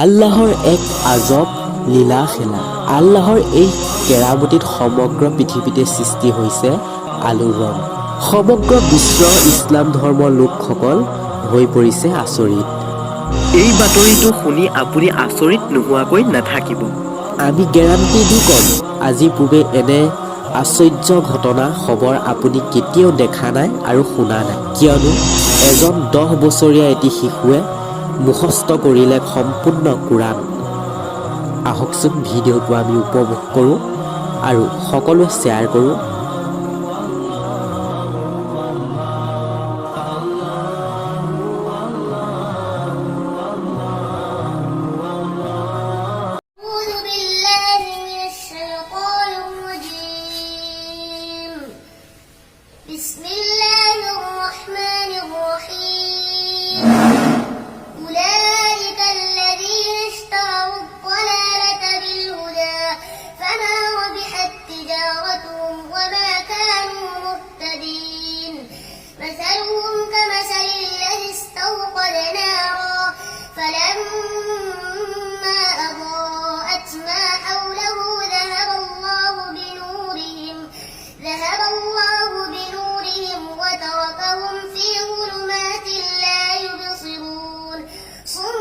আল্লাহৰ এক আজব লীলা খেলা। আল্লাহৰ এই কেৰামতিত সমগ্ৰ পৃথিৱীতে সৃষ্টি হৈছে আলোৰ ৰং। সমগ্ৰ বিশ্ব ইছলাম ধৰ্মৰ লোকসকল হৈ পৰিছে আচৰিত। এই বাতৰিটো শুনি আপুনি আচৰিত নোহোৱাকৈ নাথাকিব। আমি গেৰাণ্টি দি ক'ম, আজি পূৰ্বে এনে আশ্চৰ্য ঘটনা খবৰ আপুনি কেতিয়াও দেখা নাই আৰু শুনা নাই। কিয়নো এজন 10 বছৰীয়া এটি শিশুৱে মুখস্থ কৰিলে সম্পূৰ্ণ কোৰাণ। আহকচোন ভিডিঅ'টো আমি উপভোগ কৰোঁ আৰু সকলোৱে শ্বেয়াৰ কৰোঁ। بسم الله الرحمن الرحيم أولئك الذين اشتروا الضلالة بالهدى فما ربحت تجارتهم وما كانوا مهتدين مثلهم كمثل الذي استوقد نارا فلما أضاءت ما حوله ذهب الله بنورهم وتركهم في ظلمات لا يبصرون صم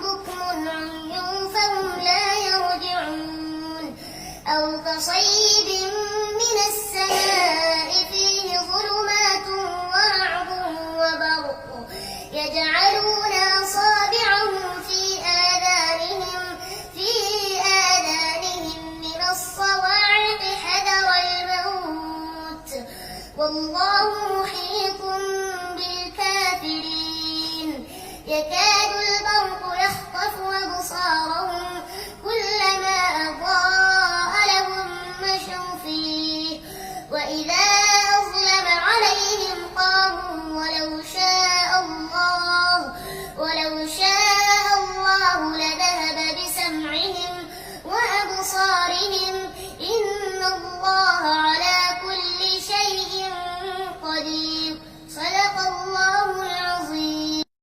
بكم عمي فهم لا يرجعون أو كصيب من السماء فيه ظلمات ورعد وبرق يجعلون أصابعهم في آذانهم من الصواعق حذر الموت والله محيط بالكافرين يكاد البرق يخطف أبصارهم كلما أضاء لهم مشوا فيه وإذا أظلم عليهم قاموا ولو شاء